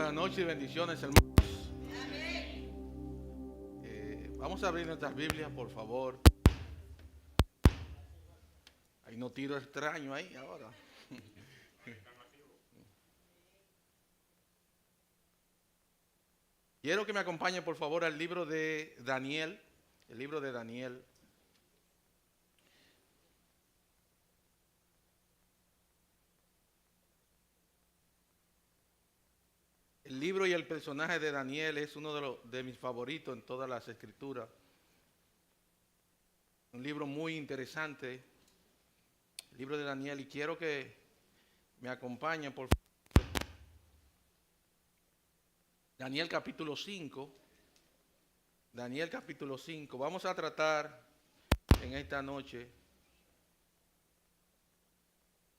Buenas noches y bendiciones, hermanos. Vamos a abrir nuestras Biblias, por favor. Hay no tiro extraño ahí ahora. Quiero que me acompañe, por favor, al libro de Daniel. El libro de Daniel. El libro y el personaje de Daniel es uno de mis favoritos en todas las escrituras. Un libro muy interesante, el libro de Daniel, y quiero que me acompañen, por favor. Daniel capítulo 5. Daniel capítulo 5. Vamos a tratar en esta noche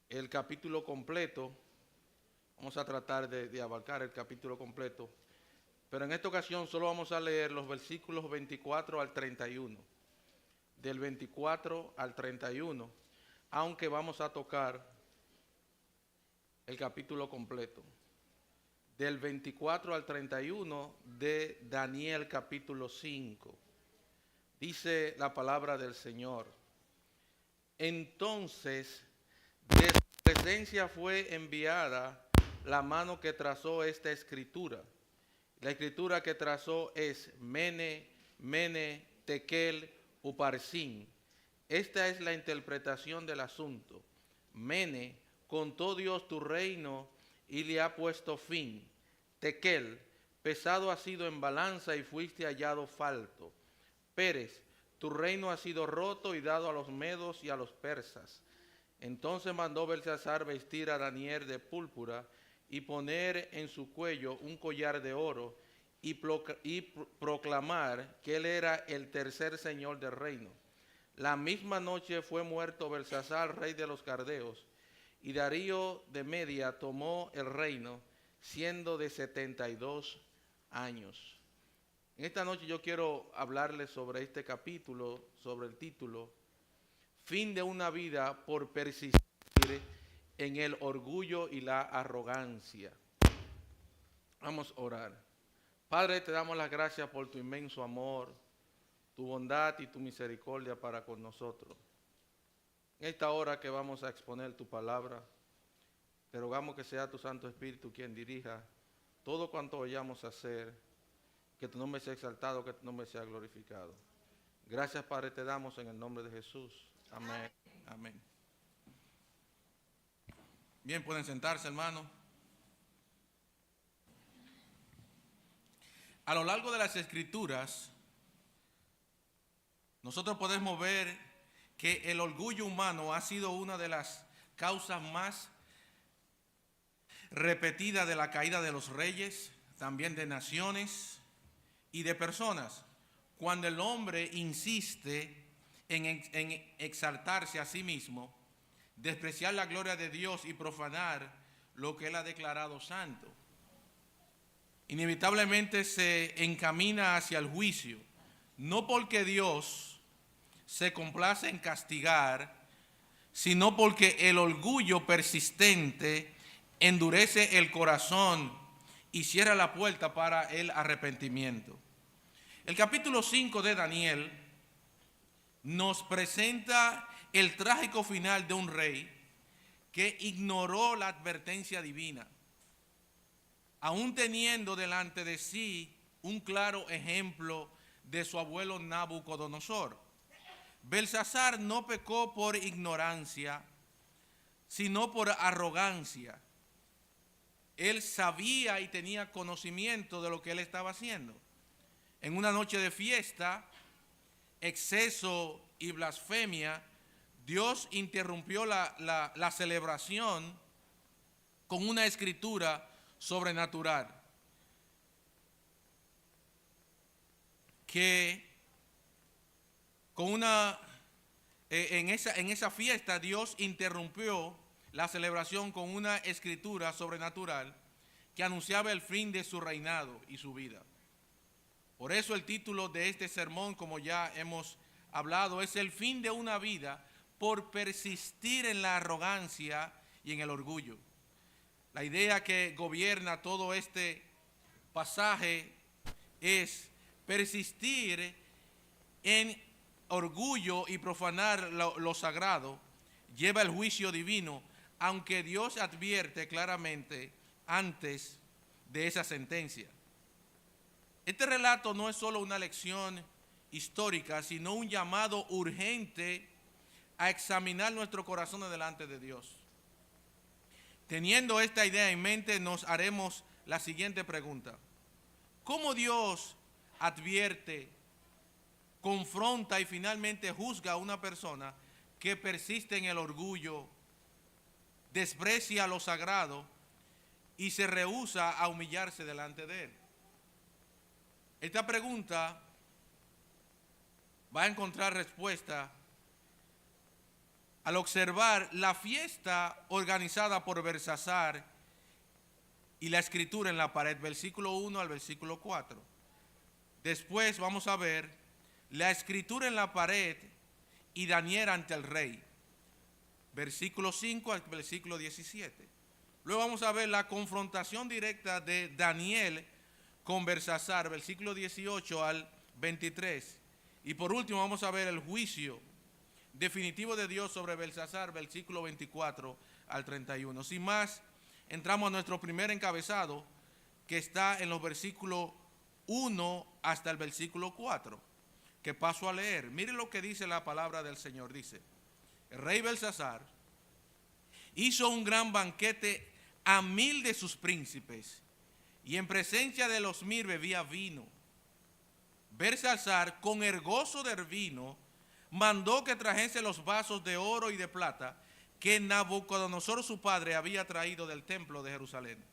el capítulo completo. Vamos a tratar de abarcar el capítulo completo, pero en esta ocasión solo vamos a leer los versículos 24 al 31, del 24 al 31, aunque vamos a tocar el capítulo completo, del 24 al 31 de Daniel capítulo 5. Dice la palabra del Señor: entonces de su presencia fue enviada la mano que trazó esta escritura. La escritura que trazó es Mene, Mene, Tekel, Uparsin. Esta es la interpretación del asunto. Mene, contó Dios tu reino y le ha puesto fin. Tekel, pesado ha sido en balanza y fuiste hallado falto. Pérez, tu reino ha sido roto y dado a los medos y a los persas. Entonces mandó Belsasar vestir a Daniel de púrpura y poner en su cuello un collar de oro y proclamar que él era el tercer señor del reino. La misma noche fue muerto Belsasar, rey de los Caldeos, y Darío de Media tomó el reino, siendo de 72 años. En esta noche yo quiero hablarles sobre este capítulo, sobre el título: Fin de una vida por persistir en el orgullo y la arrogancia. Vamos a orar. Padre, te damos las gracias por tu inmenso amor, tu bondad y tu misericordia para con nosotros. En esta hora que vamos a exponer tu palabra, te rogamos que sea tu Santo Espíritu quien dirija todo cuanto vayamos a hacer, que tu nombre sea exaltado, que tu nombre sea glorificado. Gracias, Padre, te damos en el nombre de Jesús. Amén. Amén. Bien, pueden sentarse, hermano. A lo largo de las Escrituras, nosotros podemos ver que el orgullo humano ha sido una de las causas más repetidas de la caída de los reyes, también de naciones y de personas. Cuando el hombre insiste en exaltarse a sí mismo, despreciar la gloria de Dios y profanar lo que Él ha declarado santo, inevitablemente se encamina hacia el juicio, no porque Dios se complace en castigar, sino porque el orgullo persistente endurece el corazón y cierra la puerta para el arrepentimiento. El capítulo 5 de Daniel nos presenta el trágico final de un rey que ignoró la advertencia divina, aún teniendo delante de sí un claro ejemplo de su abuelo Nabucodonosor. Belsasar no pecó por ignorancia, sino por arrogancia. Él sabía y tenía conocimiento de lo que él estaba haciendo. En una noche de fiesta, exceso y blasfemia, Dios interrumpió la celebración con una escritura sobrenatural que en esa fiesta Dios interrumpió la celebración con una escritura sobrenatural que anunciaba el fin de su reinado y su vida. Por eso el título de este sermón, como ya hemos hablado, es el fin de una vida por persistir en la arrogancia y en el orgullo. La idea que gobierna todo este pasaje es persistir en orgullo y profanar lo sagrado lleva el juicio divino, aunque Dios advierte claramente antes de esa sentencia. Este relato no es solo una lección histórica, sino un llamado urgente a examinar nuestro corazón delante de Dios. Teniendo esta idea en mente, nos haremos la siguiente pregunta: ¿cómo Dios advierte, confronta y finalmente juzga a una persona que persiste en el orgullo, desprecia lo sagrado y se rehúsa a humillarse delante de él? Esta pregunta va a encontrar respuesta al observar la fiesta organizada por Belsasar y la escritura en la pared, versículo 1 al versículo 4. Después vamos a ver la escritura en la pared y Daniel ante el rey, versículo 5 al versículo 17. Luego vamos a ver la confrontación directa de Daniel con Belsasar, versículo 18 al 23. Y por último vamos a ver el juicio definitivo de Dios sobre Belsasar, versículo 24 al 31. Sin más, entramos a nuestro primer encabezado, que está en los versículos 1 hasta el versículo 4, que paso a leer. Mire lo que dice la palabra del Señor. Dice: el rey Belsasar hizo un gran banquete a 1000 de sus príncipes, y en presencia de los 1000 bebía vino. Belsasar, con el gozo del vino, mandó que trajese los vasos de oro y de plata que Nabucodonosor su padre había traído del templo de Jerusalén,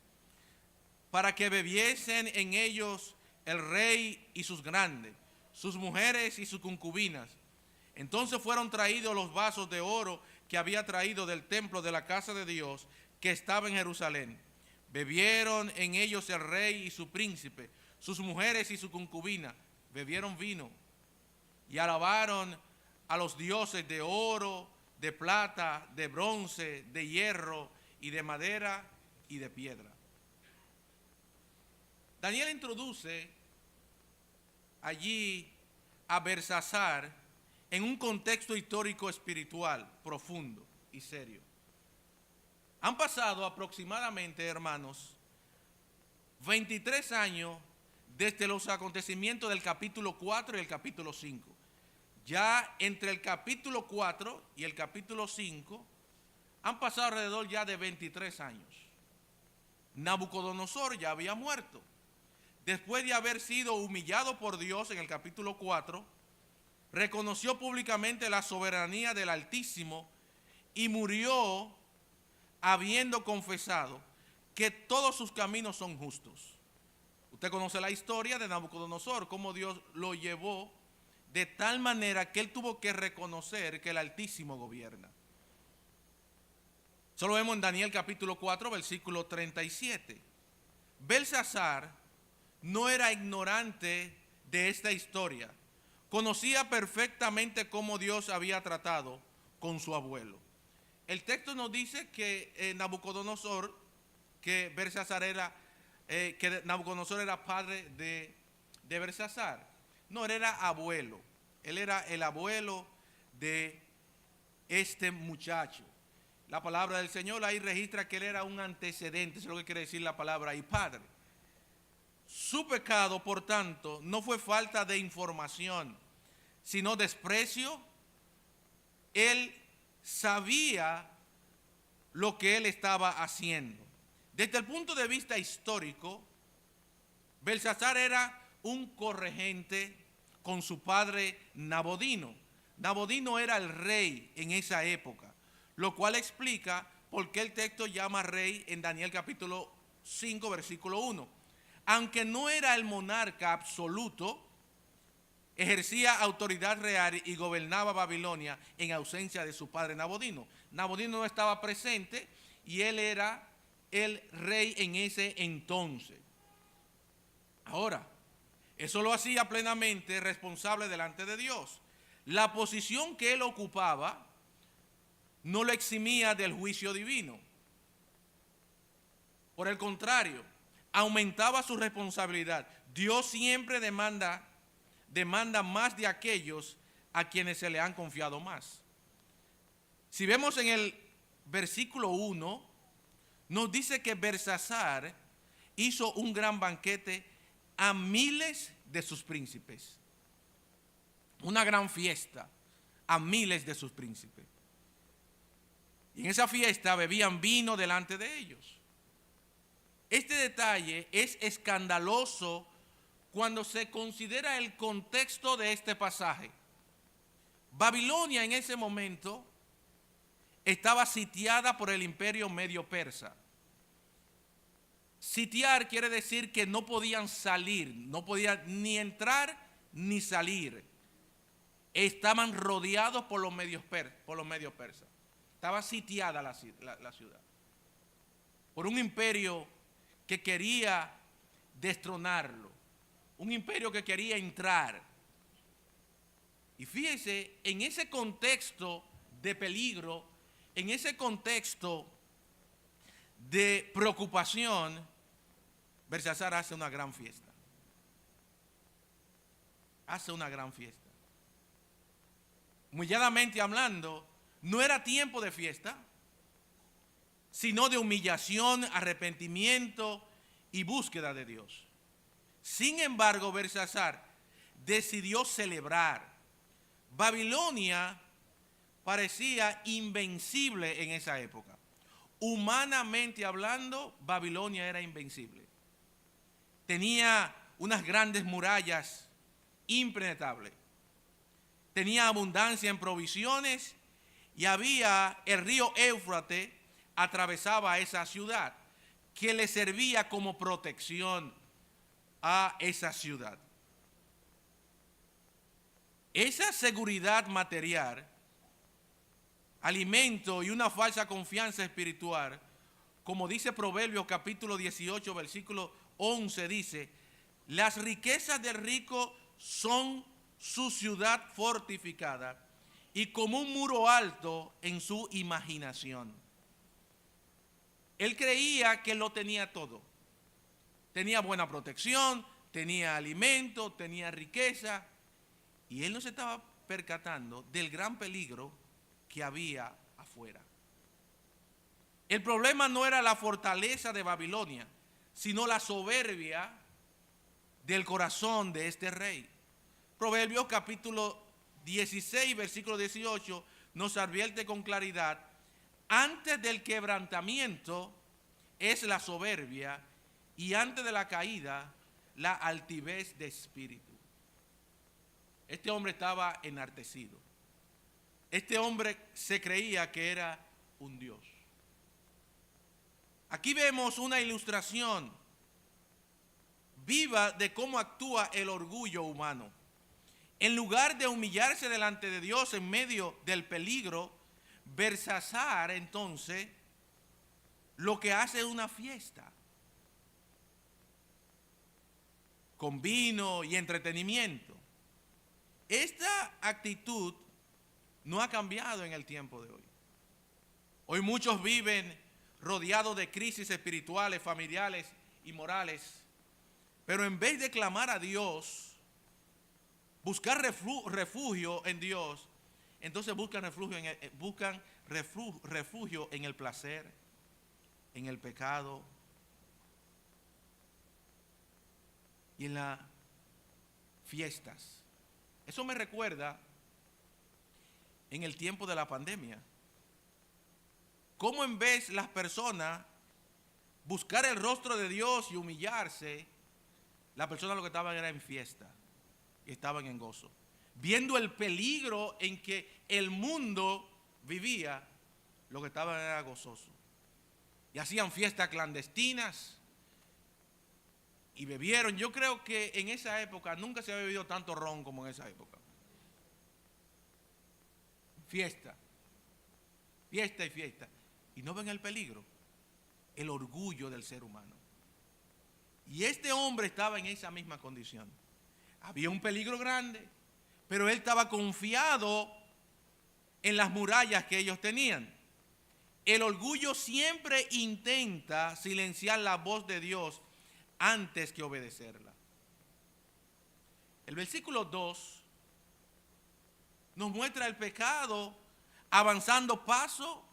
para que bebiesen en ellos el rey y sus grandes, sus mujeres y sus concubinas. Entonces fueron traídos los vasos de oro que había traído del templo de la casa de Dios que estaba en Jerusalén. Bebieron en ellos el rey y su príncipe, sus mujeres y su concubina, bebieron vino y alabaron a los dioses de oro, de plata, de bronce, de hierro y de madera y de piedra. Daniel introduce allí a Belsasar en un contexto histórico espiritual profundo y serio. Han pasado aproximadamente, hermanos, 23 años desde los acontecimientos del capítulo 4 y el capítulo 5. Ya entre el capítulo 4 y el capítulo 5 han pasado alrededor ya de 23 años. Nabucodonosor ya había muerto. Después de haber sido humillado por Dios en el capítulo 4, reconoció públicamente la soberanía del Altísimo y murió habiendo confesado que todos sus caminos son justos. Usted conoce la historia de Nabucodonosor, cómo Dios lo llevó de tal manera que él tuvo que reconocer que el Altísimo gobierna. Eso lo vemos en Daniel capítulo 4, versículo 37. Belsasar no era ignorante de esta historia. Conocía perfectamente cómo Dios había tratado con su abuelo. El texto nos dice que Nabucodonosor, que Nabucodonosor era padre de Belsasar. No, él era abuelo. Él era el abuelo de este muchacho. La palabra del Señor ahí registra que él era un antecedente, eso es lo que quiere decir la palabra, y padre. Su pecado, por tanto, no fue falta de información, sino desprecio. Él sabía lo que él estaba haciendo. Desde el punto de vista histórico, Belsasar era un corregente con su padre Nabodino. Nabodino era el rey en esa época, lo cual explica por qué el texto llama rey en Daniel capítulo 5, versículo 1. Aunque no era el monarca absoluto, ejercía autoridad real y gobernaba Babilonia en ausencia de su padre Nabodino. Nabodino no estaba presente y él era el rey en ese entonces. Ahora, eso lo hacía plenamente responsable delante de Dios. La posición que él ocupaba no lo eximía del juicio divino. Por el contrario, aumentaba su responsabilidad. Dios siempre demanda más de aquellos a quienes se le han confiado más. Si vemos en el versículo 1, nos dice que Belsasar hizo un gran banquete a miles de sus príncipes. Una gran fiesta a miles de sus príncipes. Y en esa fiesta bebían vino delante de ellos. Este detalle es escandaloso cuando se considera el contexto de este pasaje. Babilonia en ese momento estaba sitiada por el imperio medio persa. Sitiar quiere decir que no podían salir, no podían ni entrar ni salir. Estaban rodeados por los medios persas. Estaba sitiada la ciudad por un imperio que quería destronarlo, un imperio que quería entrar. Y fíjese, en ese contexto de peligro, en ese contexto de preocupación, Belsasar hace una gran fiesta. Hace una gran fiesta. Humilladamente hablando, no era tiempo de fiesta, sino de humillación, arrepentimiento y búsqueda de Dios. Sin embargo, Belsasar decidió celebrar. Babilonia parecía invencible en esa época. Humanamente hablando, Babilonia era invencible. Tenía unas grandes murallas impenetrables. Tenía abundancia en provisiones y había el río Éufrates atravesaba esa ciudad que le servía como protección a esa ciudad. Esa seguridad material, alimento y una falsa confianza espiritual, como dice Proverbios capítulo 18, versículo 11, dice: las riquezas del rico son su ciudad fortificada y como un muro alto en su imaginación. Él creía que lo tenía todo. Tenía buena protección, tenía alimento, tenía riqueza, y él no se estaba percatando del gran peligro que había afuera. El problema no era la fortaleza de Babilonia, sino la soberbia del corazón de este rey. Proverbios capítulo 16, versículo 18, nos advierte con claridad: antes del quebrantamiento es la soberbia, y antes de la caída la altivez de espíritu. Este hombre estaba enartecido. Este hombre se creía que era un Dios. Aquí vemos una ilustración viva de cómo actúa el orgullo humano. En lugar de humillarse delante de Dios en medio del peligro, Belsasar entonces lo que hace es una fiesta con vino y entretenimiento. Esta actitud no ha cambiado en el tiempo de hoy. Hoy muchos viven rodeados de crisis espirituales, familiares y morales, pero en vez de clamar a Dios, buscar refugio en Dios, entonces buscan refugio en el placer, en el pecado y en las fiestas. Eso me recuerda en el tiempo de la pandemia, cómo en vez las personas buscar el rostro de Dios y humillarse, las personas lo que estaban era en fiesta y estaban en gozo, viendo el peligro en que el mundo vivía. Lo que estaban era gozoso y hacían fiestas clandestinas y bebieron. Yo creo que en esa época nunca se había bebido tanto ron como en esa época. Fiesta, fiesta y fiesta. Y no ven el peligro, el orgullo del ser humano. Y este hombre estaba en esa misma condición. Había un peligro grande, pero él estaba confiado en las murallas que ellos tenían. El orgullo siempre intenta silenciar la voz de Dios antes que obedecerla. El versículo 2 nos muestra el pecado avanzando paso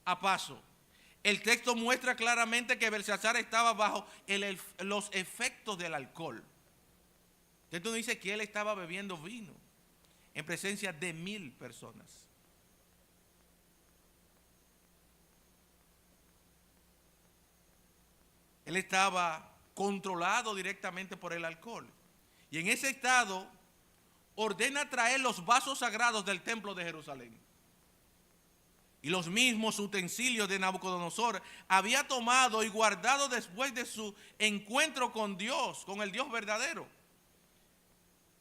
a paso. El texto muestra claramente que Belsasar estaba bajo los efectos del alcohol. El texto dice que él estaba bebiendo vino en presencia de 1000 personas. Él estaba controlado directamente por el alcohol. Y en ese estado ordena traer los vasos sagrados del templo de Jerusalén. Y los mismos utensilios de Nabucodonosor había tomado y guardado después de su encuentro con Dios, con el Dios verdadero.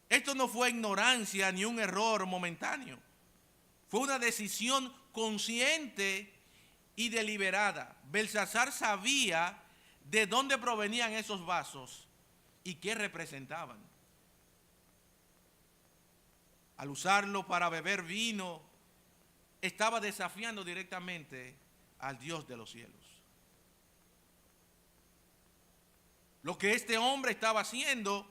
Esto no fue ignorancia ni un error momentáneo. Fue una decisión consciente y deliberada. Belsasar sabía de dónde provenían esos vasos y qué representaban. Al usarlo para beber vino, estaba desafiando directamente al Dios de los cielos. Lo que este hombre estaba haciendo,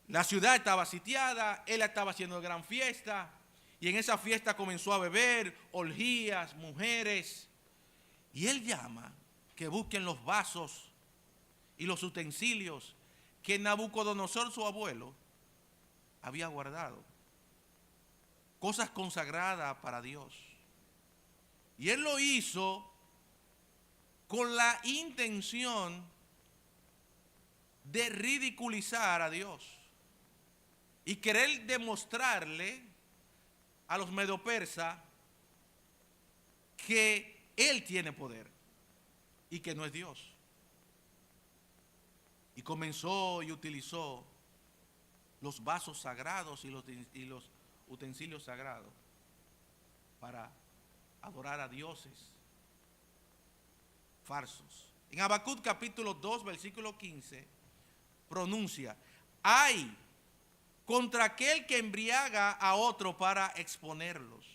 la ciudad estaba sitiada, él estaba haciendo gran fiesta, y en esa fiesta comenzó a beber, orgías, mujeres, y él llama que busquen los vasos y los utensilios que Nabucodonosor, su abuelo, había guardado. Cosas consagradas para Dios. Y él lo hizo con la intención de ridiculizar a Dios y querer demostrarle a los medopersas que él tiene poder y que no es Dios. Y comenzó y utilizó los vasos sagrados y los utensilios sagrados para adorar a dioses falsos. En Habacuc capítulo 2 versículo 15 pronuncia: ¡ay contra aquel que embriaga a otro para exponerlos!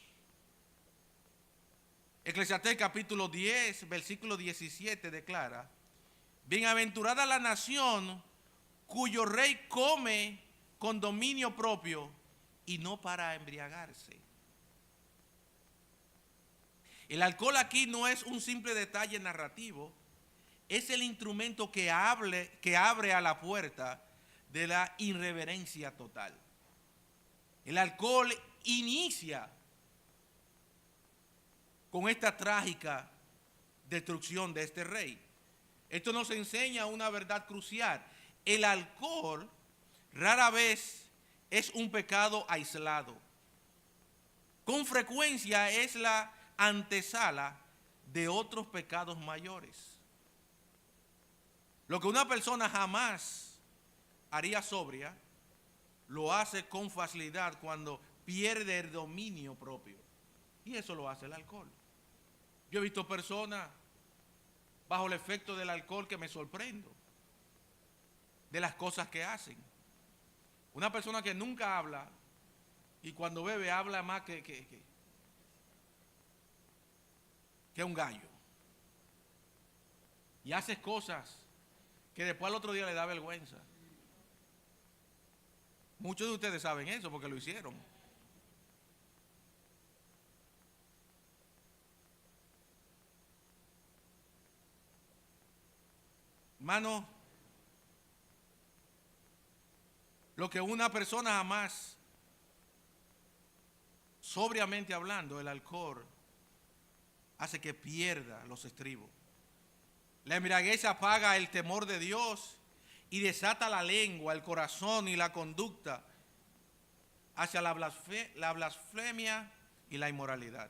Eclesiastés capítulo 10 versículo 17 declara: bienaventurada la nación cuyo rey come con dominio propio y no para embriagarse. El alcohol aquí no es un simple detalle narrativo, es el instrumento que abre a la puerta de la irreverencia total. El alcohol inicia con esta trágica destrucción de este rey. Esto nos enseña una verdad crucial. El alcohol rara vez es un pecado aislado. Con frecuencia es la antesala de otros pecados mayores. Lo que una persona jamás haría sobria, lo hace con facilidad cuando pierde el dominio propio. Y eso lo hace el alcohol. Yo he visto personas bajo el efecto del alcohol que me sorprendo de las cosas que hacen. Una persona que nunca habla y cuando bebe habla más que un gallo. Y hace cosas que después al otro día le da vergüenza. Muchos de ustedes saben eso porque lo hicieron. Hermano, lo que una persona jamás, sobriamente hablando, el alcohol hace que pierda los estribos. La embriaguez apaga el temor de Dios y desata la lengua, el corazón y la conducta hacia la blasfemia y la inmoralidad.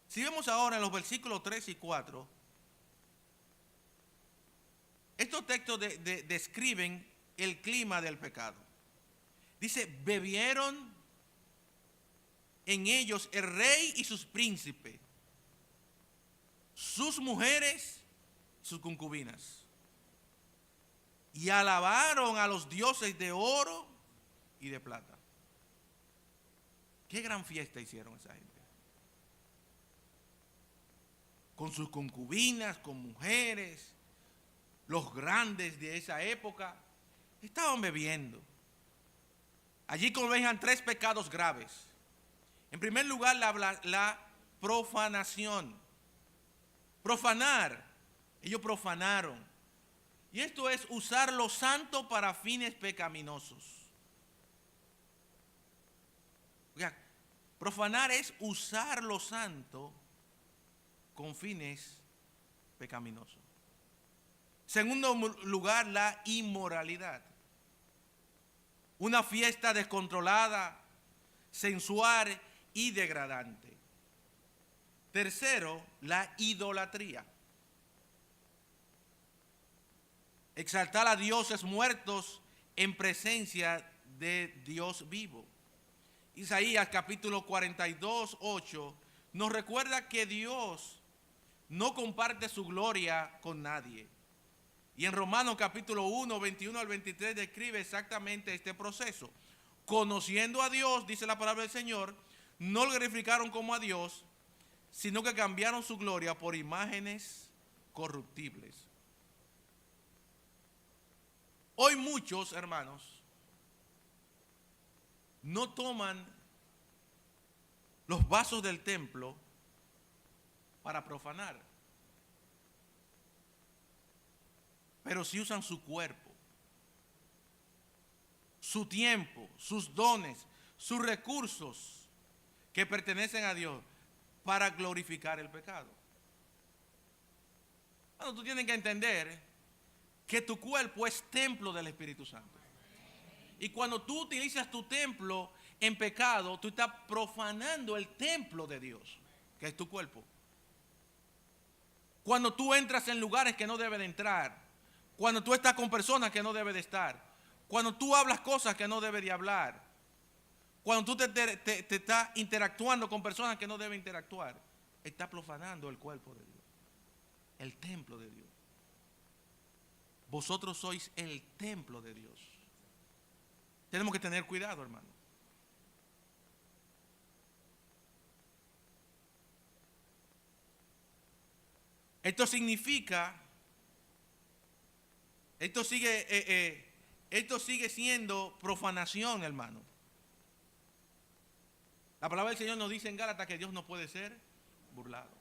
Si vemos ahora en los versículos 3 y 4, estos textos describen el clima del pecado. Dice: bebieron en ellos el rey y sus príncipes, sus mujeres, sus concubinas, y alabaron a los dioses de oro y de plata. Qué gran fiesta hicieron esa gente. Con sus concubinas, con mujeres, los grandes de esa época, estaban bebiendo. Allí comienzan 3 pecados graves. En primer lugar, la profanación. Profanar. Ellos profanaron. Y esto es usar lo santo para fines pecaminosos. Oiga, profanar es usar lo santo con fines pecaminosos. Segundo lugar, la inmoralidad. Una fiesta descontrolada, sensual y degradante. Tercero, la idolatría. Exaltar a dioses muertos en presencia de Dios vivo. Isaías capítulo 42, 8 nos recuerda que Dios no comparte su gloria con nadie. Y en Romanos capítulo 1, 21 al 23 describe exactamente este proceso. Conociendo a Dios, dice la palabra del Señor, no lo glorificaron como a Dios, sino que cambiaron su gloria por imágenes corruptibles. Hoy muchos, hermanos, no toman los vasos del templo para profanar, pero sí usan su cuerpo, su tiempo, sus dones, sus recursos que pertenecen a Dios para glorificar el pecado. Bueno, tú tienes que entender que tu cuerpo es templo del Espíritu Santo. Y cuando tú utilizas tu templo en pecado, tú estás profanando el templo de Dios, que es tu cuerpo. Cuando tú entras en lugares que no debes de entrar, cuando tú estás con personas que no debes de estar, cuando tú hablas cosas que no debes de hablar, cuando tú te estás interactuando con personas que no debes interactuar, estás profanando el cuerpo de Dios, el templo de Dios. Vosotros sois el templo de Dios. Tenemos que tener cuidado, hermano. Esto significa, esto sigue siendo profanación, hermano. La palabra del Señor nos dice en Gálatas que Dios no puede ser burlado.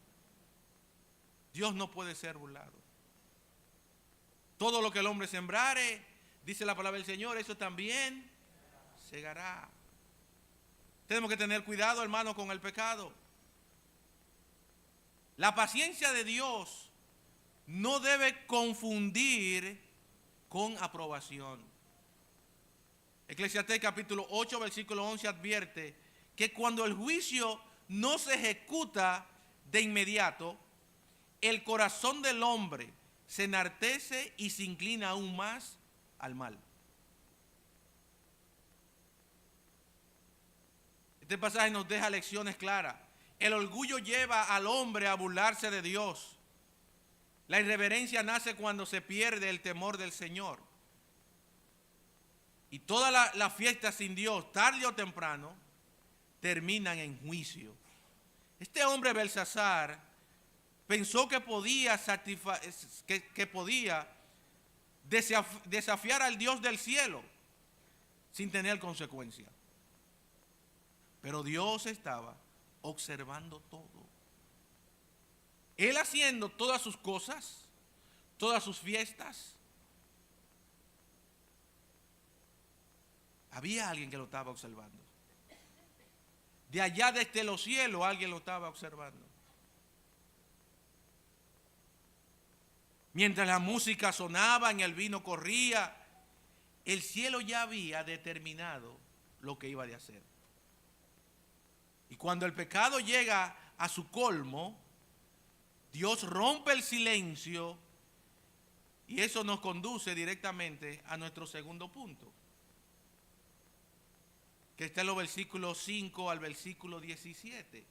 Dios no puede ser burlado. Todo lo que el hombre sembrare, dice la palabra del Señor, eso también segará. Tenemos que tener cuidado, hermano, con el pecado. La paciencia de Dios no debe confundir con aprobación. Eclesiastés capítulo 8, versículo 11 advierte que cuando el juicio no se ejecuta de inmediato, el corazón del hombre se enartece y se inclina aún más al mal. Este pasaje nos deja lecciones claras. El orgullo lleva al hombre a burlarse de Dios. La irreverencia nace cuando se pierde el temor del Señor. Y todas las fiestas sin Dios, tarde o temprano, terminan en juicio. Este hombre Belsasar pensó que podía desafiar al Dios del cielo sin tener consecuencias. Pero Dios estaba observando todo. Él haciendo todas sus cosas, todas sus fiestas. Había alguien que lo estaba observando. De allá desde los cielos alguien lo estaba observando. Mientras la música sonaba y el vino corría, el cielo ya había determinado lo que iba a hacer. Y cuando el pecado llega a su colmo, Dios rompe el silencio y eso nos conduce directamente a nuestro segundo punto, que está en los versículos 5 al versículo 17.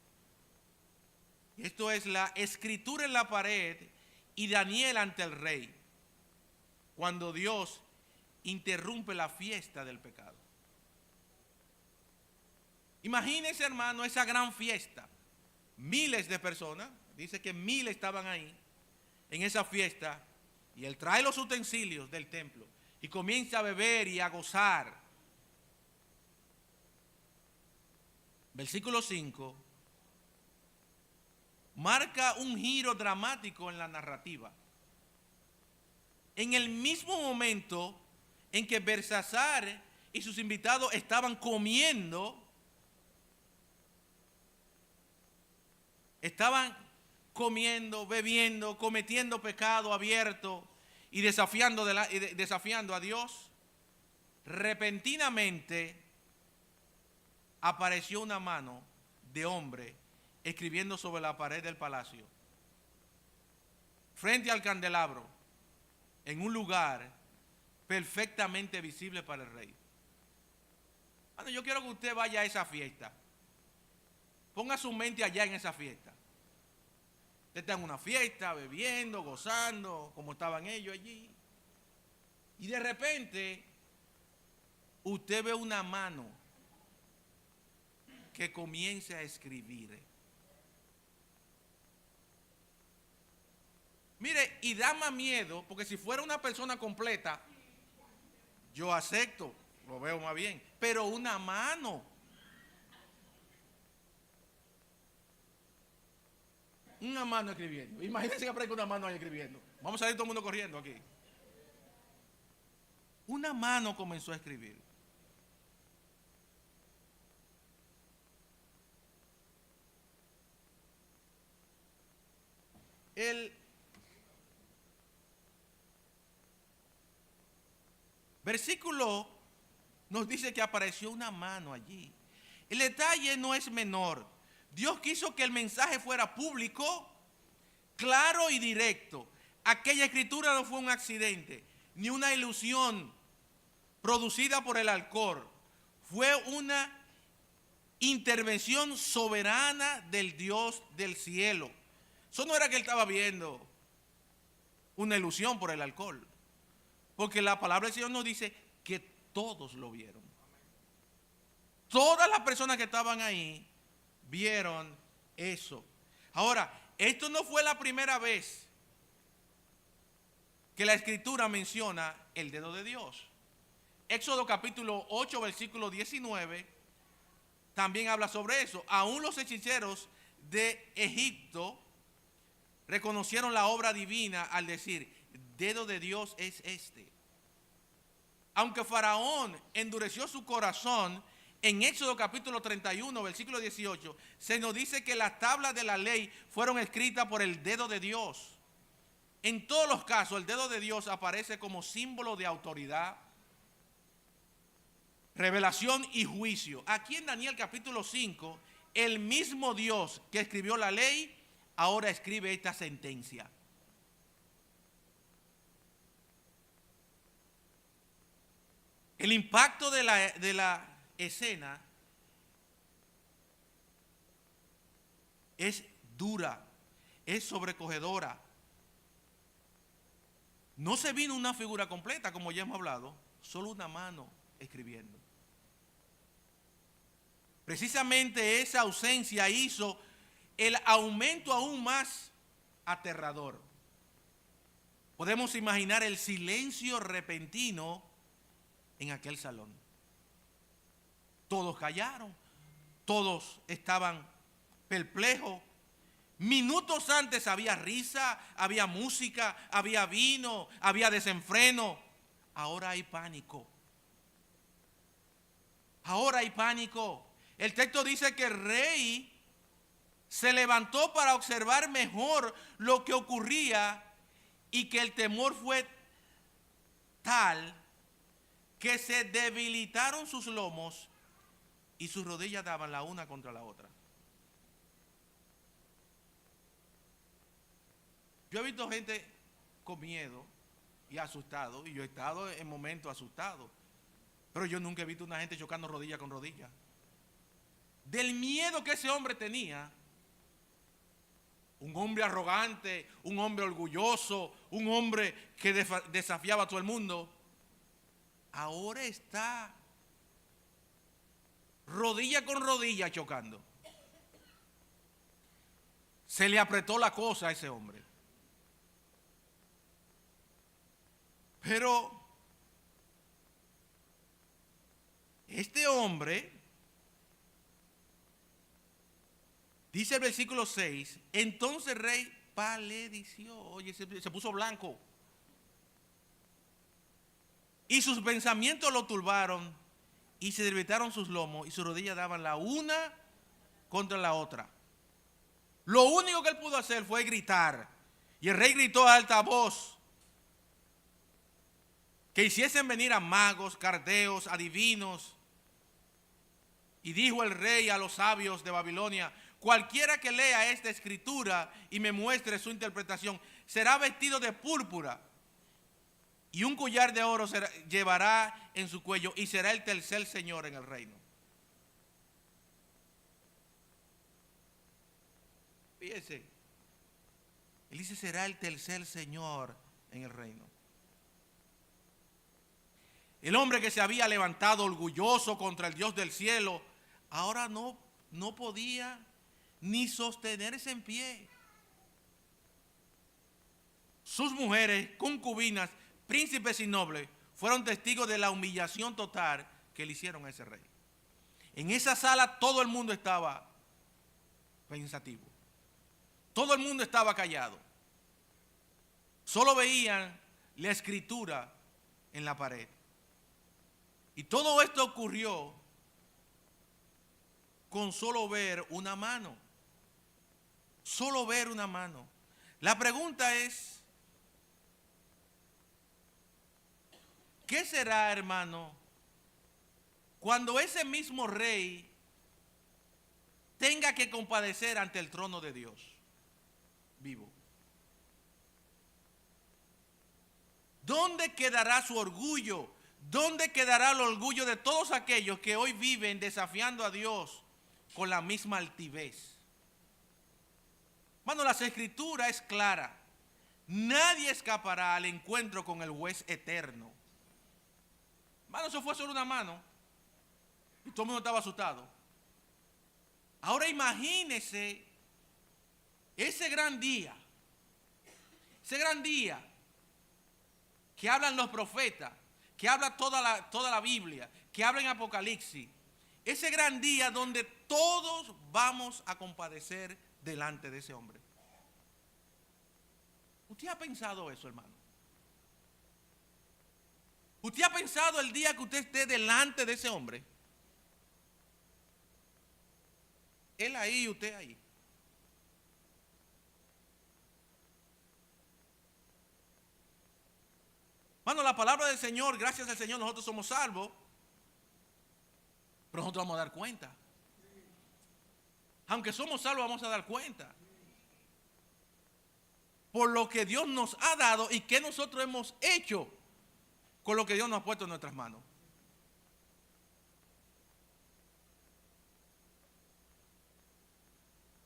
Y esto es la escritura en la pared y Daniel ante el rey, cuando Dios interrumpe la fiesta del pecado. Imagínense, hermano, esa gran fiesta. Miles de personas, dice que miles estaban ahí en esa fiesta. Y él trae los utensilios del templo y comienza a beber y a gozar. Versículo 5 marca un giro dramático en la narrativa. En el mismo momento en que Belsasar y sus invitados estaban comiendo, bebiendo, cometiendo pecado abierto y desafiando a Dios, repentinamente apareció una mano de hombre escribiendo sobre la pared del palacio, frente al candelabro, en un lugar perfectamente visible para el rey. Bueno, yo quiero que usted vaya a esa fiesta. Ponga su mente allá en esa fiesta. Usted está en una fiesta, bebiendo, gozando, como estaban ellos allí. Y de repente, usted ve una mano que comienza a escribir. Mire, y da más miedo, porque si fuera una persona completa, yo acepto, lo veo más bien. Pero una mano. Una mano escribiendo. Imagínense que aparezca una mano ahí escribiendo. Vamos a salir todo el mundo corriendo aquí. Una mano comenzó a escribir. El versículo nos dice que apareció una mano allí. El detalle no es menor. Dios quiso que el mensaje fuera público, claro y directo. Aquella escritura no fue un accidente, ni una ilusión producida por el alcohol. Fue una intervención soberana del Dios del cielo. Eso no era que él estaba viendo una ilusión por el alcohol, porque la palabra del Señor nos dice que todos lo vieron. Todas las personas que estaban ahí vieron eso. Ahora, esto no fue la primera vez que la escritura menciona el dedo de Dios. Éxodo capítulo 8, versículo 19, también habla sobre eso. Aún los hechiceros de Egipto reconocieron la obra divina al decir, dedo de Dios es este. Aunque Faraón endureció su corazón, en Éxodo capítulo 31, versículo 18, se nos dice que las tablas de la ley fueron escritas por el dedo de Dios. En todos los casos, el dedo de Dios aparece como símbolo de autoridad, revelación y juicio. Aquí en Daniel capítulo 5, el mismo Dios que escribió la ley, ahora escribe esta sentencia. El impacto de la escena es dura, es sobrecogedora. No se vino una figura completa, como ya hemos hablado, solo una mano escribiendo. Precisamente esa ausencia hizo el aumento aún más aterrador. Podemos imaginar el silencio repentino en aquel salón. Todos callaron, todos estaban perplejos. Minutos antes había risa, había música, había vino, había desenfreno. Ahora hay pánico. Ahora hay pánico. El texto dice que el rey se levantó para observar mejor lo que ocurría y que el temor fue tal que se debilitaron sus lomos y sus rodillas daban la una contra la otra. Yo he visto gente con miedo y asustado, y yo he estado en momentos asustados, pero yo nunca he visto una gente chocando rodilla con rodilla. Del miedo que ese hombre tenía, un hombre arrogante, un hombre orgulloso, un hombre que desafiaba a todo el mundo, ahora está rodilla con rodilla chocando. Se le apretó la cosa a ese hombre. Pero este hombre, dice el versículo 6, entonces el rey palideció, oye, se puso blanco. Y sus pensamientos lo turbaron y se debilitaron sus lomos y sus rodillas daban la una contra la otra. Lo único que él pudo hacer fue gritar. Y el rey gritó a alta voz que hiciesen venir a magos, cardeos, adivinos. Y dijo el rey a los sabios de Babilonia: cualquiera que lea esta escritura y me muestre su interpretación será vestido de púrpura y un collar de oro llevará en su cuello y será el tercer señor en el reino. Fíjense, él dice será el tercer señor en el reino. El hombre que se había levantado orgulloso contra el Dios del cielo, ahora no podía ni sostenerse en pie. Sus mujeres, concubinas, príncipes y nobles fueron testigos de la humillación total que le hicieron a ese rey. En esa sala todo el mundo estaba pensativo. Todo el mundo estaba callado. Solo veían la escritura en la pared. Y todo esto ocurrió con solo ver una mano. Solo ver una mano. La pregunta es, ¿qué será, hermano, cuando ese mismo rey tenga que compadecer ante el trono de Dios vivo? ¿Dónde quedará su orgullo? ¿Dónde quedará el orgullo de todos aquellos que hoy viven desafiando a Dios con la misma altivez? Hermano, la escritura es clara. Nadie escapará al encuentro con el juez eterno. Hermano, eso fue solo una mano. Y todo el mundo estaba asustado. Ahora imagínese ese gran día. Ese gran día que hablan los profetas, que habla toda la Biblia, que habla en Apocalipsis. Ese gran día donde todos vamos a compadecer delante de ese hombre. ¿Usted ha pensado eso, hermano? ¿Usted ha pensado el día que usted esté delante de ese hombre? Él ahí y usted ahí. Hermano, la palabra del Señor, gracias al Señor nosotros somos salvos, pero nosotros vamos a dar cuenta. Aunque somos salvos vamos a dar cuenta por lo que Dios nos ha dado y que nosotros hemos hecho con lo que Dios nos ha puesto en nuestras manos.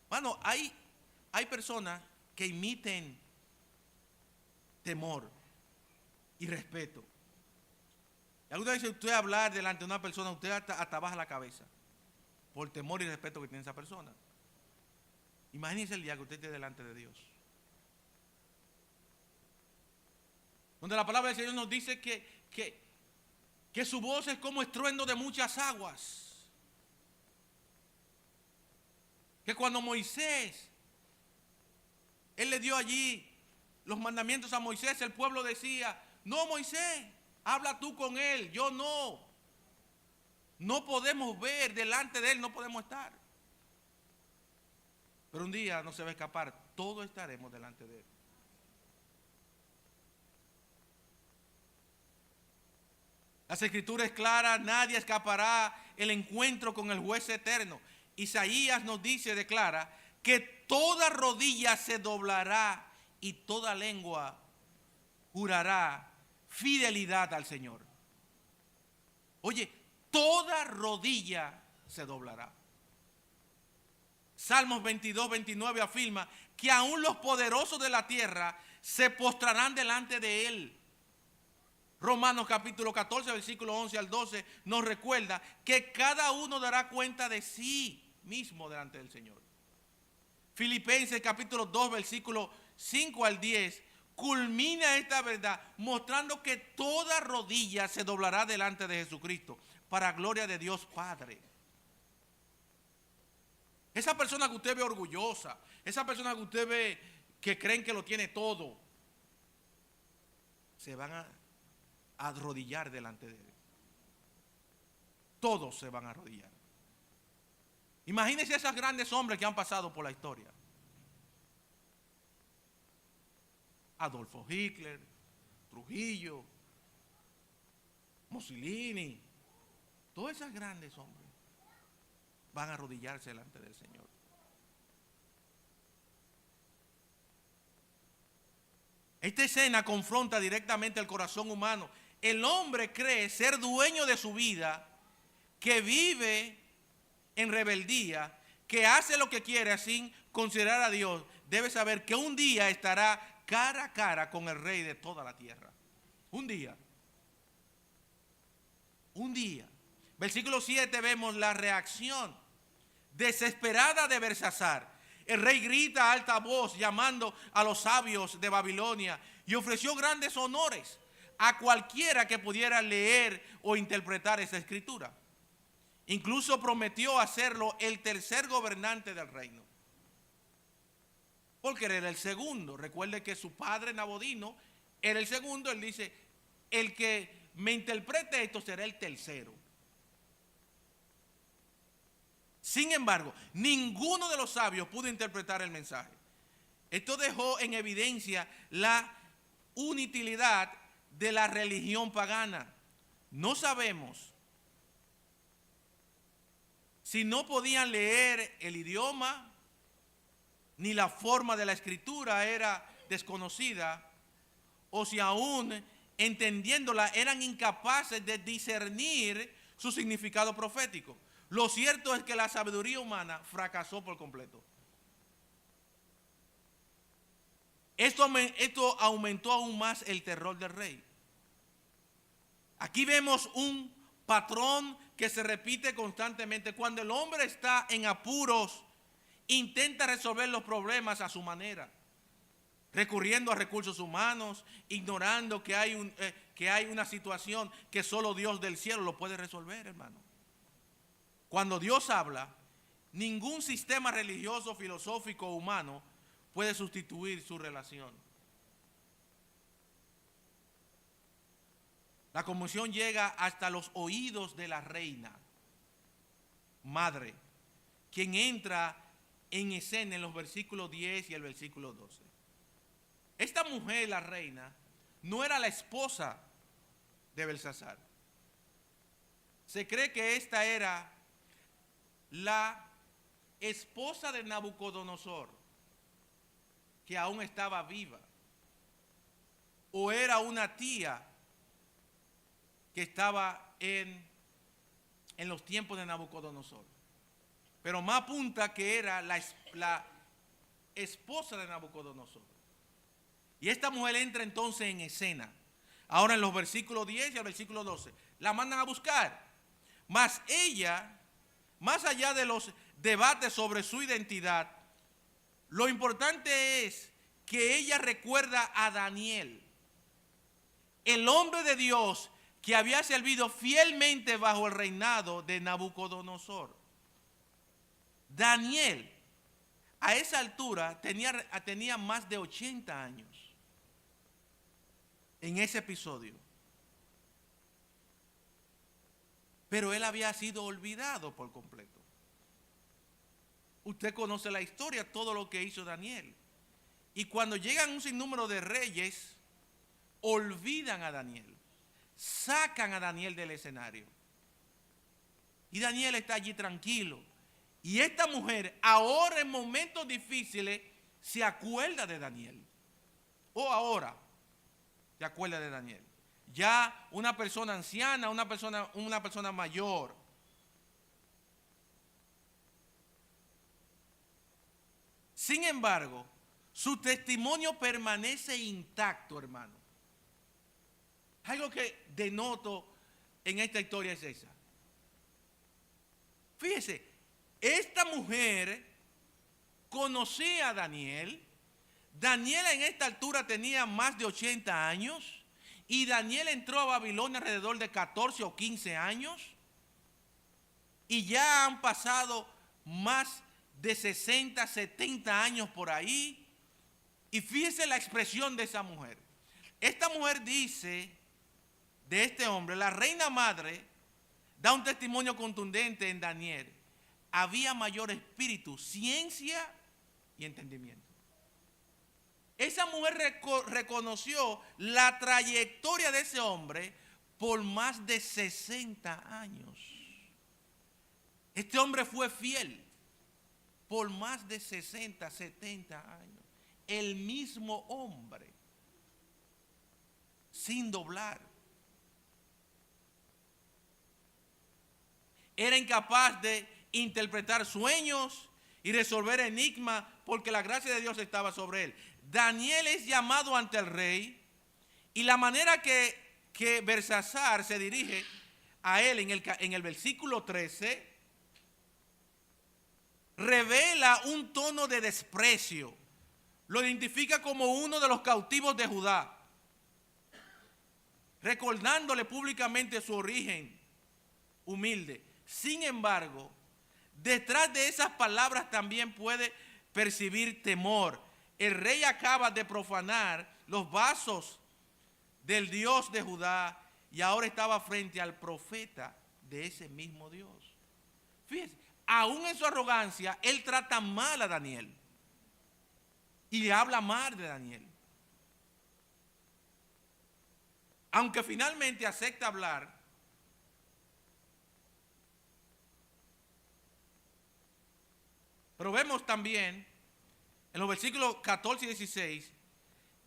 Hermano, hay personas que imiten temor y respeto. Y alguna vez usted hablar delante de una persona, usted hasta baja la cabeza por temor y respeto que tiene esa persona. Imagínese el día que usted esté delante de Dios, donde la palabra del Señor nos dice que su voz es como estruendo de muchas aguas. Que cuando Moisés, él le dio allí los mandamientos a Moisés, el pueblo decía: no, Moisés, habla tú con él, yo no. No podemos ver delante de él, no podemos estar. Pero un día no se va a escapar, todos estaremos delante de él. Las escrituras es clara, nadie escapará el encuentro con el juez eterno. Isaías nos dice, declara, que toda rodilla se doblará y toda lengua jurará fidelidad al Señor. Oye, toda rodilla se doblará. Salmos 22, 29 afirma que aún los poderosos de la tierra se postrarán delante de él. Romanos capítulo 14, versículo 11 al 12 nos recuerda que cada uno dará cuenta de sí mismo delante del Señor. Filipenses capítulo 2, versículo 5 al 10 culmina esta verdad mostrando que toda rodilla se doblará delante de Jesucristo para gloria de Dios Padre. Esa persona que usted ve orgullosa, esa persona que usted ve que creen que lo tiene todo, se van a arrodillar delante de Él. Todos se van a arrodillar. Imagínense esos grandes hombres que han pasado por la historia. Adolfo Hitler, Trujillo, Mussolini, todos esos grandes hombres van a arrodillarse delante del Señor. Esta escena confronta directamente el corazón humano. El hombre cree ser dueño de su vida, que vive en rebeldía, que hace lo que quiere sin considerar a Dios. Debe saber que un día estará cara a cara con el Rey de toda la tierra. Un día. Un día. Versículo 7 vemos la reacción desesperada de Belsasar. El rey grita a alta voz llamando a los sabios de Babilonia y ofreció grandes honores a cualquiera que pudiera leer o interpretar esa escritura. Incluso prometió hacerlo el tercer gobernante del reino, porque él era el segundo. Recuerde que su padre Nabodino era el segundo. Él dice, el que me interprete esto será el tercero. Sin embargo, ninguno de los sabios pudo interpretar el mensaje. Esto dejó en evidencia la inutilidad de la religión pagana. No sabemos si no podían leer el idioma, ni la forma de la escritura era desconocida, o si aún entendiéndola eran incapaces de discernir su significado profético. Lo cierto es que la sabiduría humana fracasó por completo. Esto aumentó aún más el terror del rey. Aquí vemos un patrón que se repite constantemente. Cuando el hombre está en apuros, intenta resolver los problemas a su manera, recurriendo a recursos humanos, ignorando que hay una situación que solo Dios del cielo lo puede resolver, hermano. Cuando Dios habla, ningún sistema religioso, filosófico o humano puede sustituir su relación. La conmoción llega hasta los oídos de la reina madre, quien entra en escena en los versículos 10 y el versículo 12. Esta mujer, la reina, no era la esposa de Belsasar. Se cree que esta era la esposa de Nabucodonosor, que aún estaba viva, o era una tía que estaba en los tiempos de Nabucodonosor. Pero más apunta que era la esposa de Nabucodonosor. Y esta mujer entra entonces en escena. Ahora en los versículos 10 y el versículo 12. La mandan a buscar. Mas ella, más allá de los debates sobre su identidad, lo importante es que ella recuerda a Daniel, el hombre de Dios que había servido fielmente bajo el reinado de Nabucodonosor. Daniel, a esa altura, tenía más de 80 años en ese episodio. Pero él había sido olvidado por completo. Usted conoce la historia, todo lo que hizo Daniel. Y cuando llegan un sinnúmero de reyes, olvidan a Daniel. Sacan a Daniel del escenario. Y Daniel está allí tranquilo. Y esta mujer, ahora en momentos difíciles, se acuerda de Daniel. O ahora se acuerda de Daniel. Ya una persona anciana, una persona mayor. Sin embargo, su testimonio permanece intacto, hermano. Algo que denoto en esta historia es esa. Fíjese, esta mujer conocía a Daniel. Daniel en esta altura tenía más de 80 años y Daniel entró a Babilonia alrededor de 14 o 15 años y ya han pasado más de 60, 70 años por ahí. Y fíjese la expresión de esa mujer. Esta mujer dice de este hombre, la reina madre da un testimonio contundente en Daniel. Había mayor espíritu, ciencia y entendimiento. Esa mujer reconoció la trayectoria de ese hombre por más de 60 años. Este hombre fue fiel por más de 60, 70 años. El mismo hombre, sin doblar. Era incapaz de interpretar sueños y resolver enigmas porque la gracia de Dios estaba sobre él. Daniel es llamado ante el rey y la manera que Belsasar se dirige a él en el versículo 13 revela un tono de desprecio. Lo identifica como uno de los cautivos de Judá, recordándole públicamente su origen humilde. Sin embargo, detrás de esas palabras también puede percibir temor. El rey acaba de profanar los vasos del Dios de Judá y ahora estaba frente al profeta de ese mismo Dios. Fíjense, aún en su arrogancia, él trata mal a Daniel y le habla mal de Daniel. Aunque finalmente acepta hablar, pero vemos también en los versículos 14 y 16,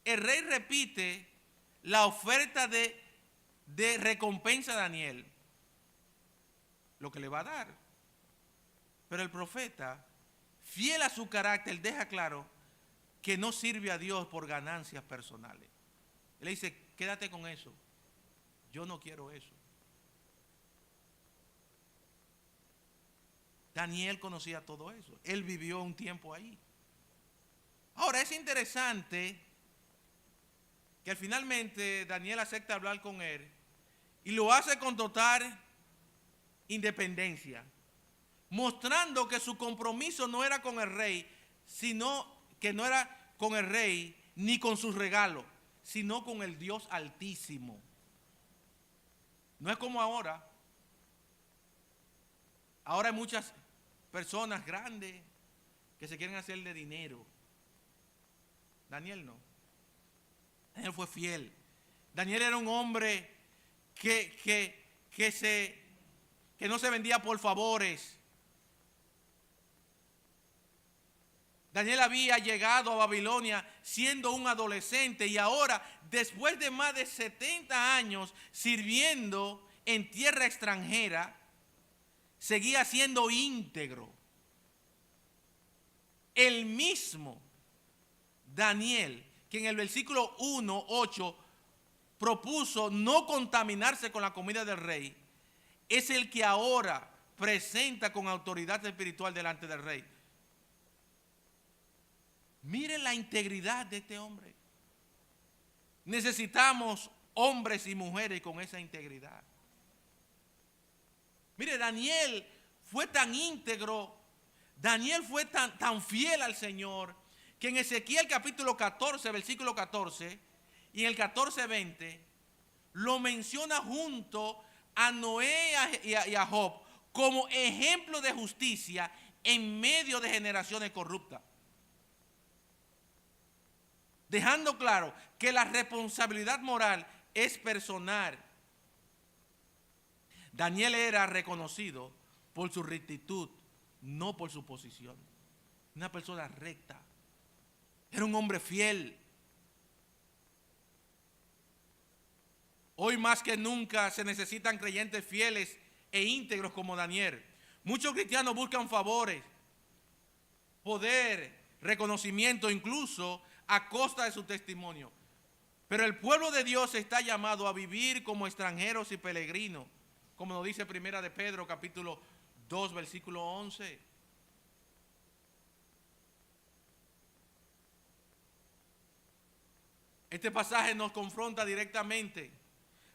el rey repite la oferta de recompensa a Daniel, lo que le va a dar. Pero el profeta, fiel a su carácter, deja claro que no sirve a Dios por ganancias personales. Él le dice, quédate con eso, yo no quiero eso. Daniel conocía todo eso, él vivió un tiempo ahí. Ahora es interesante que finalmente Daniel acepta hablar con él y lo hace con total independencia, mostrando que su compromiso no era con el rey, sino que no era con el rey ni con sus regalos, sino con el Dios Altísimo. No es como ahora. Ahora hay muchas personas grandes que se quieren hacer de dinero. Daniel no. Daniel fue fiel. Daniel era un hombre que no se vendía por favores. Daniel había llegado a Babilonia siendo un adolescente y ahora, después de más de 70 años sirviendo en tierra extranjera, seguía siendo íntegro. El mismo Daniel, que en el versículo 1:8 propuso no contaminarse con la comida del rey, es el que ahora presenta con autoridad espiritual delante del rey. Miren la integridad de este hombre. Necesitamos hombres y mujeres con esa integridad. Mire, Daniel fue tan íntegro, Daniel fue tan fiel al Señor, que en Ezequiel capítulo 14, versículo 14, y en el 14:20, lo menciona junto a Noé y a Job como ejemplo de justicia en medio de generaciones corruptas. Dejando claro que la responsabilidad moral es personal. Daniel era reconocido por su rectitud, no por su posición. Una persona recta. Era un hombre fiel. Hoy más que nunca se necesitan creyentes fieles e íntegros como Daniel. Muchos cristianos buscan favores, poder, reconocimiento, incluso a costa de su testimonio. Pero el pueblo de Dios está llamado a vivir como extranjeros y peregrinos, como nos dice Primera de Pedro, capítulo 2, versículo 11. Este pasaje nos confronta directamente.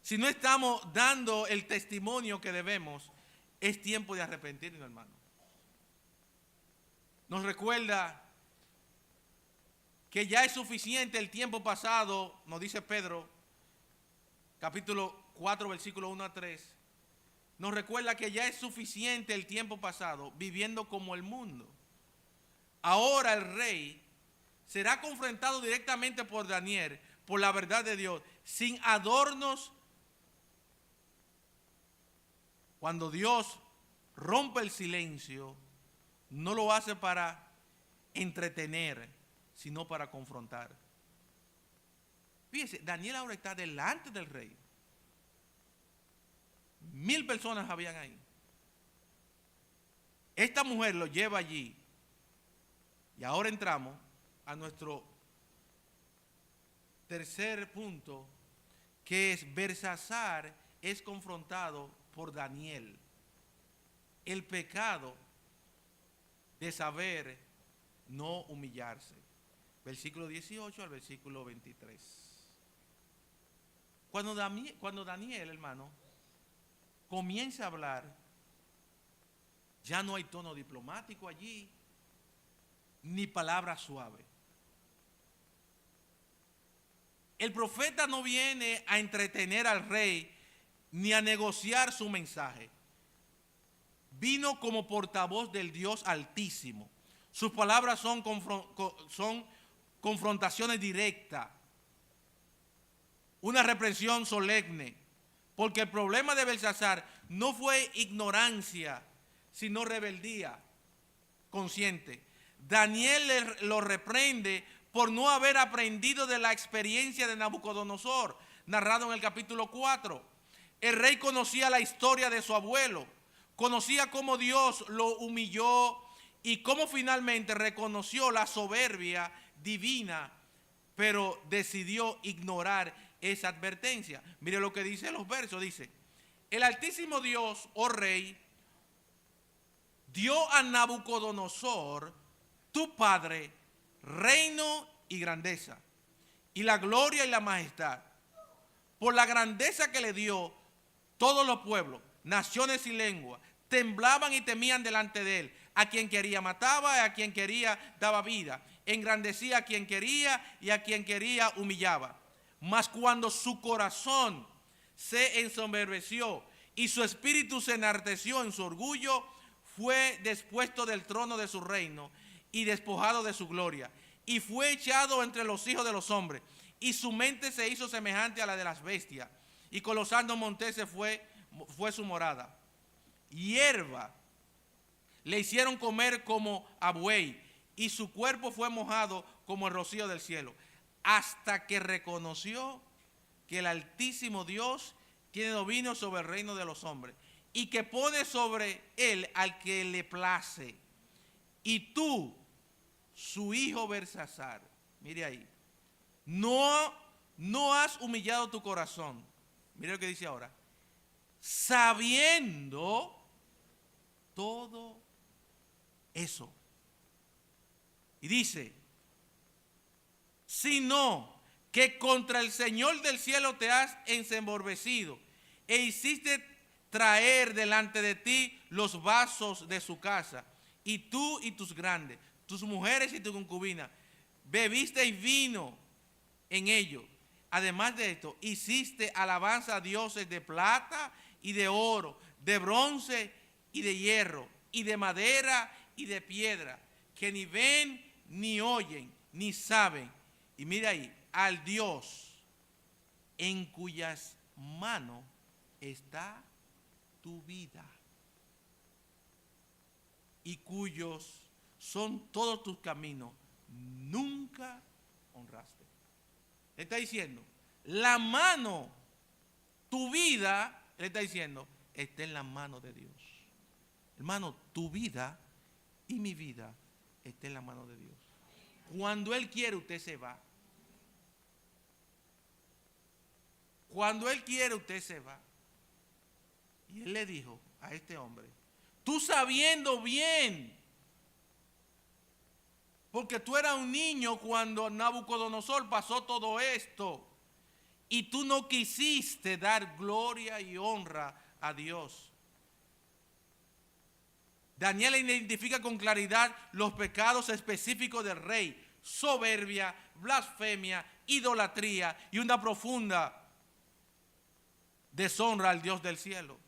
Si no estamos dando el testimonio que debemos, es tiempo de arrepentirnos, hermano. Nos recuerda que ya es suficiente el tiempo pasado, nos dice Pedro, capítulo 4, versículo 1 a 3. Nos recuerda que ya es suficiente el tiempo pasado viviendo como el mundo. Ahora el rey será confrontado directamente por Daniel, por la verdad de Dios, sin adornos. Cuando Dios rompe el silencio, no lo hace para entretener, sino para confrontar. Fíjese, Daniel ahora está delante del rey. 1000 personas habían ahí. Esta mujer lo lleva allí. Y ahora entramos a nuestro tercer punto, que es Belsasar es confrontado por Daniel. El pecado de saber no humillarse. Versículo 18 al versículo 23. Cuando Daniel, hermano, comienza a hablar, ya no hay tono diplomático allí, ni palabra suave. El profeta no viene a entretener al rey, ni a negociar su mensaje. Vino como portavoz del Dios Altísimo. Sus palabras son confrontaciones directas, una reprensión solemne, porque el problema de Belsasar no fue ignorancia, sino rebeldía consciente. Daniel lo reprende por no haber aprendido de la experiencia de Nabucodonosor, narrado en el capítulo 4. El rey conocía la historia de su abuelo, conocía cómo Dios lo humilló y cómo finalmente reconoció la soberbia divina, pero decidió ignorar esa advertencia. Mire lo que dice los versos, dice: el Altísimo Dios, oh rey, dio a Nabucodonosor, tu padre, reino y grandeza, y la gloria y la majestad. Por la grandeza que le dio, todos los pueblos, naciones y lenguas temblaban y temían delante de él. A quien quería mataba, y a quien quería daba vida. Engrandecía a quien quería y a quien quería humillaba. Mas cuando su corazón se ensoberbeció y su espíritu se enardeció en su orgullo, fue despuesto del trono de su reino y despojado de su gloria, y fue echado entre los hijos de los hombres, y su mente se hizo semejante a la de las bestias, y con los altos montes fue su morada. Hierba le hicieron comer como a buey, y su cuerpo fue mojado como el rocío del cielo, hasta que reconoció que el Altísimo Dios tiene dominio sobre el reino de los hombres, y que pone sobre él al que le place. Y tú, su hijo Belsasar, mire ahí, no has humillado tu corazón. Mire lo que dice ahora: sabiendo todo eso. Y dice: sino que contra el Señor del cielo te has ensemborvecido e hiciste traer delante de ti los vasos de su casa, y tú y tus grandes, tus mujeres y tu concubina, bebisteis vino en ello. Además de esto, hiciste alabanza a dioses de plata y de oro, de bronce y de hierro, y de madera y de piedra, que ni ven, ni oyen, ni saben. Y mira ahí, al Dios en cuyas manos está tu vida, y cuyos son todos tus caminos, nunca honraste. Le está diciendo, la mano, tu vida, le está diciendo, está en la mano de Dios. Hermano, tu vida y mi vida está en la mano de Dios. Cuando Él quiere, usted se va. Cuando Él quiere, usted se va. Y Él le dijo a este hombre: tú sabiendo bien Porque tú eras un niño cuando Nabucodonosor pasó todo esto. Y tú no quisiste dar gloria y honra a Dios. Daniel identifica con claridad los pecados específicos del rey: soberbia, blasfemia, idolatría y una profunda deshonra al Dios del cielo.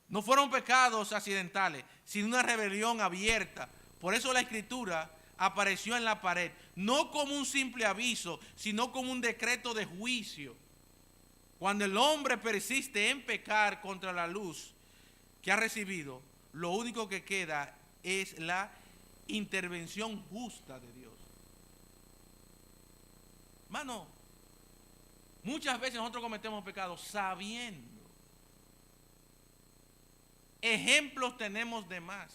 No fueron pecados accidentales, sino una rebelión abierta. Por eso la escritura apareció en la pared, no como un simple aviso, sino como un decreto de juicio. Cuando el hombre persiste en pecar contra la luz que ha recibido, lo único que queda es la intervención justa de Dios. Hermano, muchas veces nosotros cometemos pecados sabiendo. Ejemplos tenemos de más.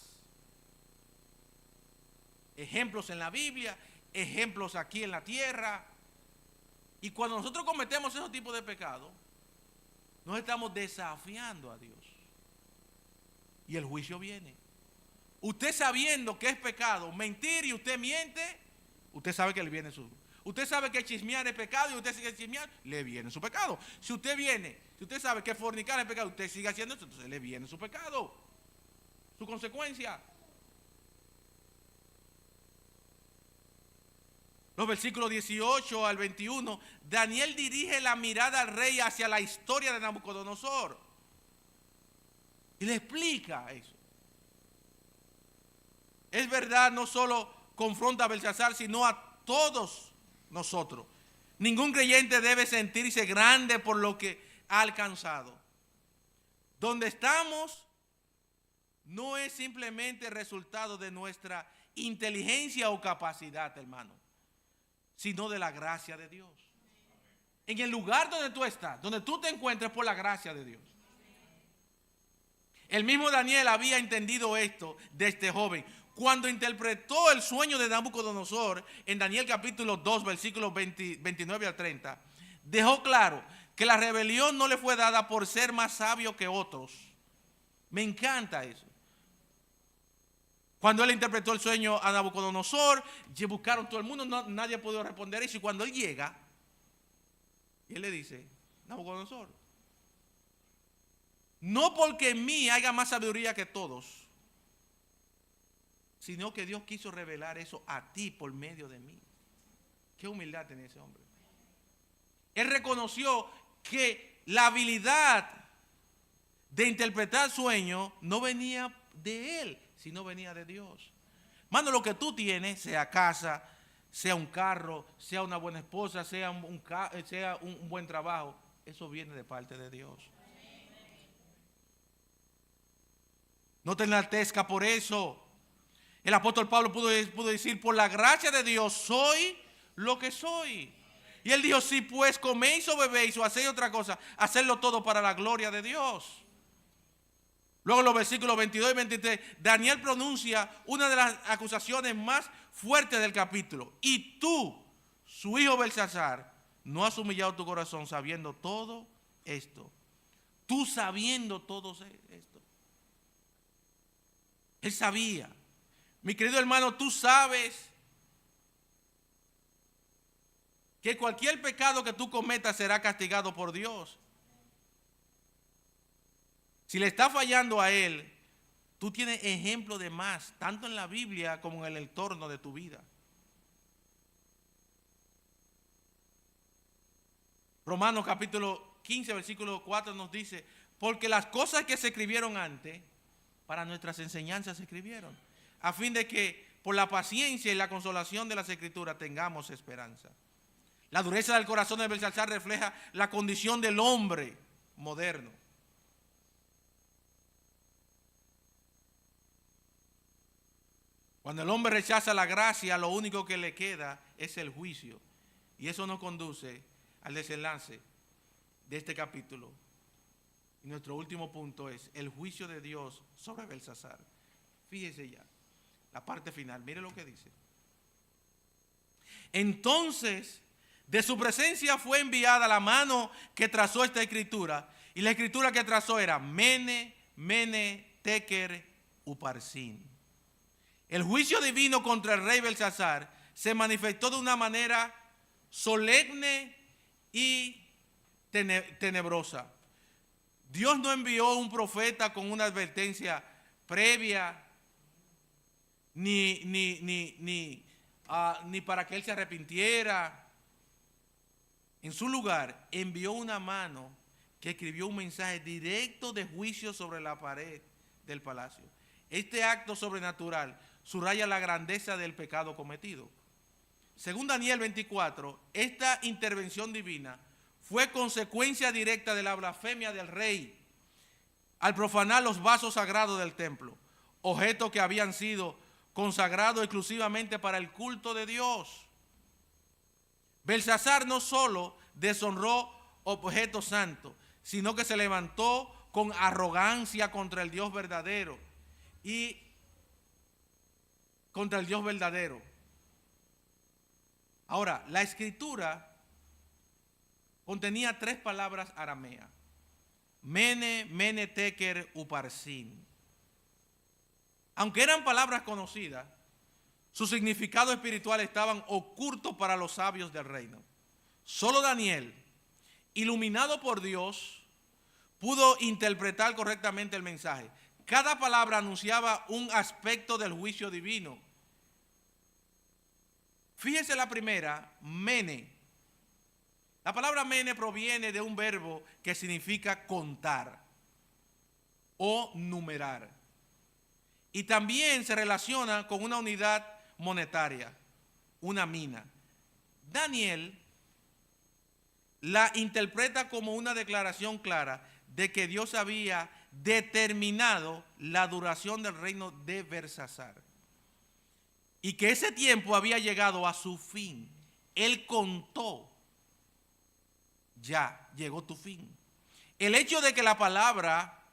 Ejemplos en la Biblia, ejemplos aquí en la tierra. Y cuando nosotros cometemos esos tipos de pecados, nos estamos desafiando a Dios. Y el juicio viene. Usted sabiendo que es pecado mentir y usted miente, usted sabe que le viene su... Usted sabe que chismear es pecado y usted sigue chismeando, le viene su pecado. Si usted sabe que fornicar es pecado, usted sigue haciendo eso, entonces le viene su pecado, su consecuencia. Los versículos 18 al 21, Daniel dirige la mirada al rey hacia la historia de Nabucodonosor y le explica eso. Es verdad, no solo confronta a Belsasar, sino a todos nosotros. Ningún creyente debe sentirse grande por lo que ha alcanzado. Donde estamos no es simplemente el resultado de nuestra inteligencia o capacidad, hermano, sino de la gracia de Dios. En el lugar donde tú estás, donde tú te encuentres, por la gracia de Dios. El mismo Daniel había entendido esto de este joven. Cuando interpretó el sueño de Nabucodonosor en Daniel capítulo 2, versículos 29 al 30, dejó claro que la rebelión no le fue dada por ser más sabio que otros. Me encanta eso. Cuando él interpretó el sueño a Nabucodonosor, buscaron todo el mundo, nadie pudo responder eso. Y cuando él llega, y él le dice: Nabucodonosor, no porque en mí haya más sabiduría que todos, sino que Dios quiso revelar eso a ti por medio de mí. Qué humildad tenía ese hombre. Él reconoció que la habilidad de interpretar sueños no venía de él, sino venía de Dios. Mano, lo que tú tienes, sea casa, sea un carro, sea una buena esposa, sea un buen trabajo, eso viene de parte de Dios. No te enaltezca por eso. El apóstol Pablo pudo decir: por la gracia de Dios soy lo que soy. Y él dijo: si pues coméis o bebéis o hacéis otra cosa, hacedlo todo para la gloria de Dios. Luego en los versículos 22 y 23, Daniel pronuncia una de las acusaciones más fuertes del capítulo. Y tú, su hijo Belsasar, no has humillado tu corazón sabiendo todo esto. Tú sabiendo todo esto. Él sabía. Mi querido hermano, tú sabes que cualquier pecado que tú cometas será castigado por Dios. Si le está fallando a Él, tú tienes ejemplo de más, tanto en la Biblia como en el entorno de tu vida. Romanos capítulo 15, versículo 4 nos dice: porque las cosas que se escribieron antes, para nuestras enseñanzas se escribieron, a fin de que por la paciencia y la consolación de las Escrituras tengamos esperanza. La dureza del corazón de Belsasar refleja la condición del hombre moderno. Cuando el hombre rechaza la gracia, lo único que le queda es el juicio. Y eso nos conduce al desenlace de este capítulo. Y nuestro último punto es el juicio de Dios sobre Belsasar. Fíjese ya, la parte final, mire lo que dice. Entonces, de su presencia fue enviada la mano que trazó esta escritura. Y la escritura que trazó era Mene, Mene, Tekel, Uparsin. El juicio divino contra el rey Belsasar se manifestó de una manera solemne y tenebrosa. Dios no envió un profeta con una advertencia previa, ni para que él se arrepintiera. En su lugar, envió una mano que escribió un mensaje directo de juicio sobre la pared del palacio. Este acto sobrenatural subraya la grandeza del pecado cometido. Según Daniel 24, esta intervención divina fue consecuencia directa de la blasfemia del rey al profanar los vasos sagrados del templo, objetos que habían sido consagrados exclusivamente para el culto de Dios. Belsasar no solo deshonró objetos santos, sino que se levantó con arrogancia contra el Dios verdadero y contra el Dios verdadero. Ahora, la escritura contenía 3 palabras arameas: mene, mene, teker, uparsin. Aunque eran palabras conocidas, su significado espiritual estaban ocultos para los sabios del reino. Solo Daniel, iluminado por Dios, pudo interpretar correctamente el mensaje. Cada palabra anunciaba un aspecto del juicio divino. Fíjese la primera, mene. La palabra mene proviene de un verbo que significa contar o numerar. Y también se relaciona con una unidad monetaria, una mina. Daniel la interpreta como una declaración clara de que Dios había determinado la duración del reino de Belsasar y que ese tiempo había llegado a su fin. Él contó, ya llegó tu fin. El hecho de que la palabra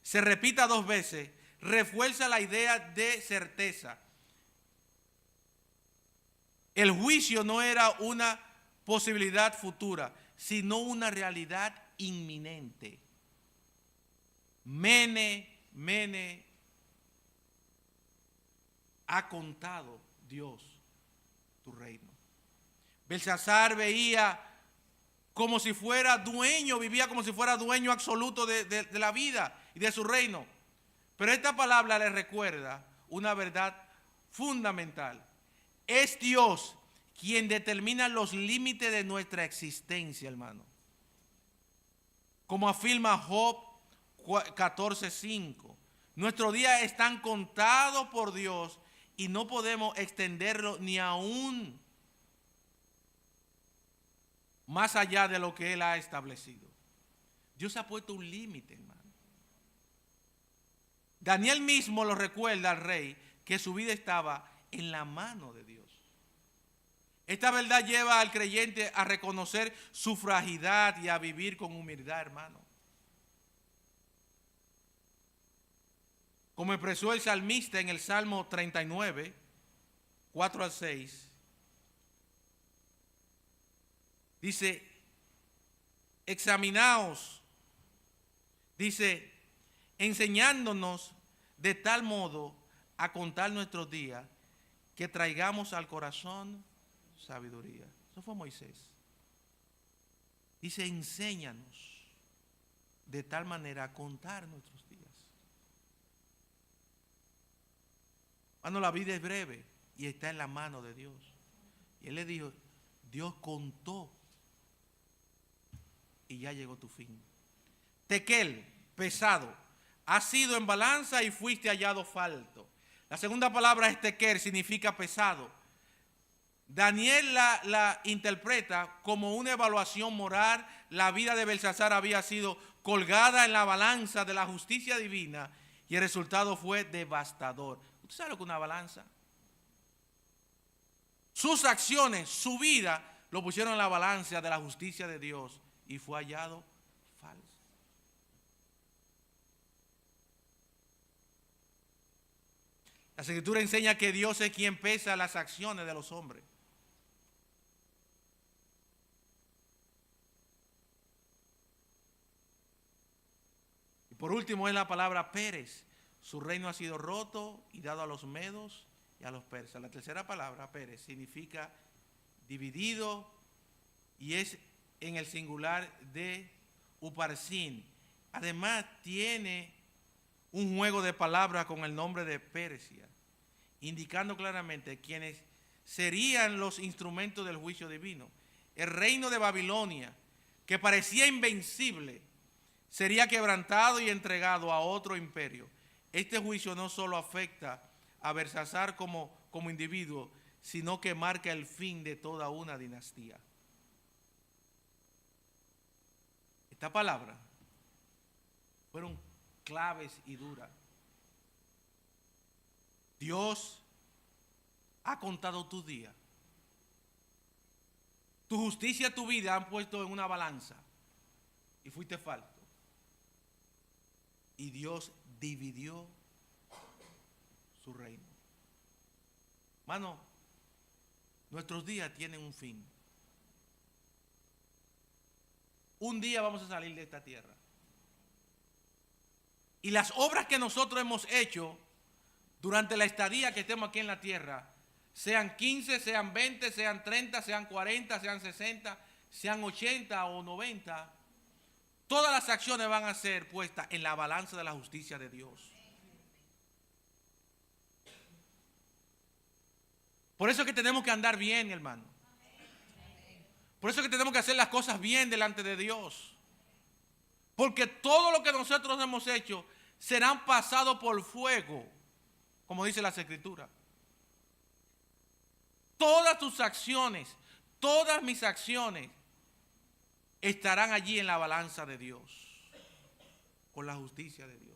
se repita 2 veces refuerza la idea de certeza. El juicio no era una posibilidad futura, sino una realidad inminente. Mene, mene, ha contado Dios tu reino. Belsasar veía como si fuera dueño, vivía como si fuera dueño absoluto de la vida y de su reino. Pero esta palabra le recuerda una verdad fundamental. Es Dios quien determina los límites de nuestra existencia, hermano. Como afirma Job 14:5. Nuestros días están contados por Dios y no podemos extenderlo ni aún más allá de lo que Él ha establecido. Dios ha puesto un límite, hermano. Daniel mismo lo recuerda al rey que su vida estaba en la mano de Dios. Esta verdad lleva al creyente a reconocer su fragilidad y a vivir con humildad, hermano. Como expresó el salmista en el Salmo 39, 4-6, dice, examinaos, dice, enseñándonos de tal modo a contar nuestros días que traigamos al corazón sabiduría. Eso fue Moisés. Dice, enséñanos de tal manera a contar nuestros días. Cuando la vida es breve y está en la mano de Dios. Y él le dijo, Dios contó y ya llegó tu fin. Tekel, pesado, has sido en balanza y fuiste hallado falto. La segunda palabra es tekel, significa pesado. Daniel la interpreta como una evaluación moral. La vida de Belsasar había sido colgada en la balanza de la justicia divina y el resultado fue devastador. ¿Usted sabe lo que es una balanza? Sus acciones, su vida, lo pusieron en la balanza de la justicia de Dios y fue hallado falso. La Escritura enseña que Dios es quien pesa las acciones de los hombres. Y por último es la palabra Pérez. Su reino ha sido roto y dado a los medos y a los persas. La tercera palabra, Pérez, significa dividido y es en el singular de Uparsin. Además tiene un juego de palabras con el nombre de Persia, indicando claramente quiénes serían los instrumentos del juicio divino. El reino de Babilonia, que parecía invencible, sería quebrantado y entregado a otro imperio. Este juicio no solo afecta a Belsasar como individuo, sino que marca el fin de toda una dinastía. Esta palabra fueron claves y duras. Dios ha contado tus días. Tu justicia, tu vida han puesto en una balanza y fuiste falto. Y Dios dividió su reino. Hermano, nuestros días tienen un fin. Un día vamos a salir de esta tierra. Y las obras que nosotros hemos hecho durante la estadía que estemos aquí en la tierra, sean 15, sean 20, sean 30, sean 40, sean 60, sean 80 o 90, todas las acciones van a ser puestas en la balanza de la justicia de Dios. Por eso es que tenemos que andar bien, hermano. Por eso es que tenemos que hacer las cosas bien delante de Dios. Porque todo lo que nosotros hemos hecho serán pasados por fuego, como dice las Escrituras. Todas tus acciones, todas mis acciones estarán allí en la balanza de Dios, con la justicia de Dios.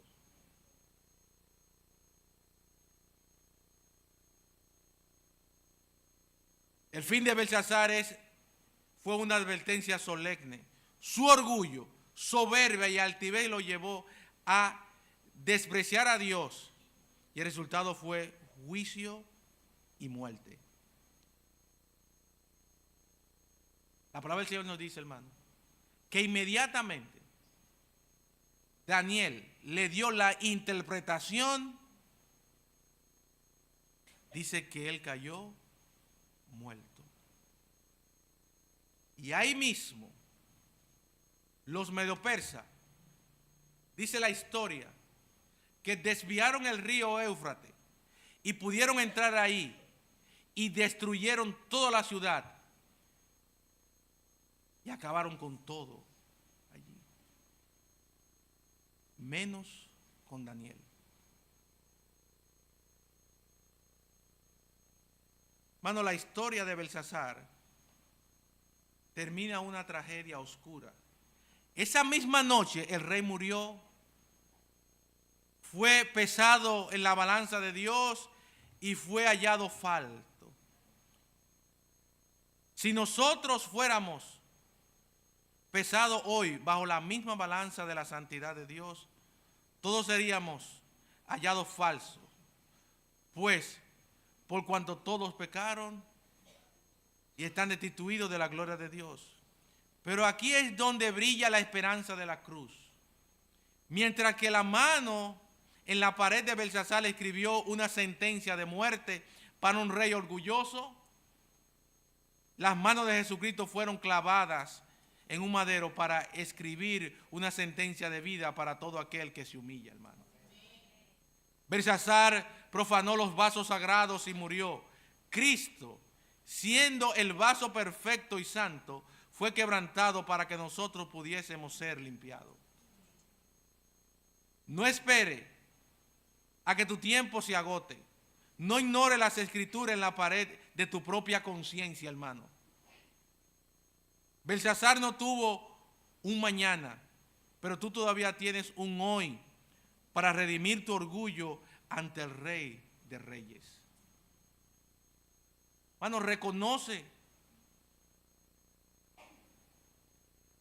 El fin de Belsasar fue una advertencia solemne. Su orgullo, soberbia y altivez lo llevó a despreciar a Dios y el resultado fue juicio y muerte. La palabra del Señor nos dice, hermano, que inmediatamente Daniel le dio la interpretación, dice que él cayó muerto. Y ahí mismo, los medopersas, dice la historia, que desviaron el río Éufrates y pudieron entrar ahí y destruyeron toda la ciudad y acabaron con todo allí, menos con Daniel. Hermano, la historia de Belsasar termina una tragedia oscura. Esa misma noche el rey murió, fue pesado en la balanza de Dios y fue hallado falto. Si nosotros fuéramos pesados hoy bajo la misma balanza de la santidad de Dios, todos seríamos hallados falsos, pues por cuanto todos pecaron y están destituidos de la gloria de Dios. Pero aquí es donde brilla la esperanza de la cruz. Mientras que la mano en la pared de Belsasar escribió una sentencia de muerte para un rey orgulloso, las manos de Jesucristo fueron clavadas en un madero para escribir una sentencia de vida para todo aquel que se humilla, hermano. Belsasar profanó los vasos sagrados y murió. Cristo, siendo el vaso perfecto y santo, fue quebrantado para que nosotros pudiésemos ser limpiados. No espere a que tu tiempo se agote. No ignore las escrituras en la pared de tu propia conciencia, hermano. Belsasar no tuvo un mañana, pero tú todavía tienes un hoy para redimir tu orgullo ante el Rey de Reyes. Hermano, reconoce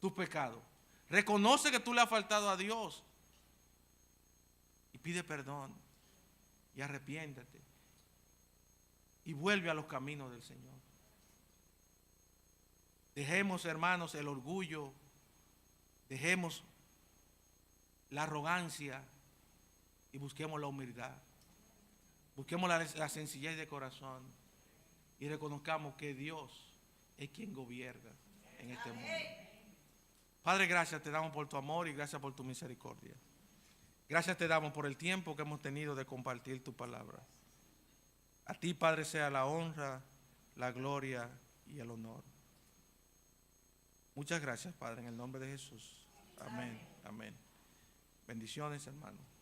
tus pecados. Reconoce que tú le has faltado a Dios y pide perdón y arrepiéntate y vuelve a los caminos del Señor. Dejemos, hermanos, el orgullo, dejemos la arrogancia y busquemos la humildad. Busquemos la sencillez de corazón y reconozcamos que Dios es quien gobierna en este mundo. Padre, gracias te damos por tu amor y gracias por tu misericordia. Gracias te damos por el tiempo que hemos tenido de compartir tu palabra. A ti, Padre, sea la honra, la gloria y el honor. Muchas gracias, Padre, en el nombre de Jesús. Amén. Amén. Bendiciones, hermano.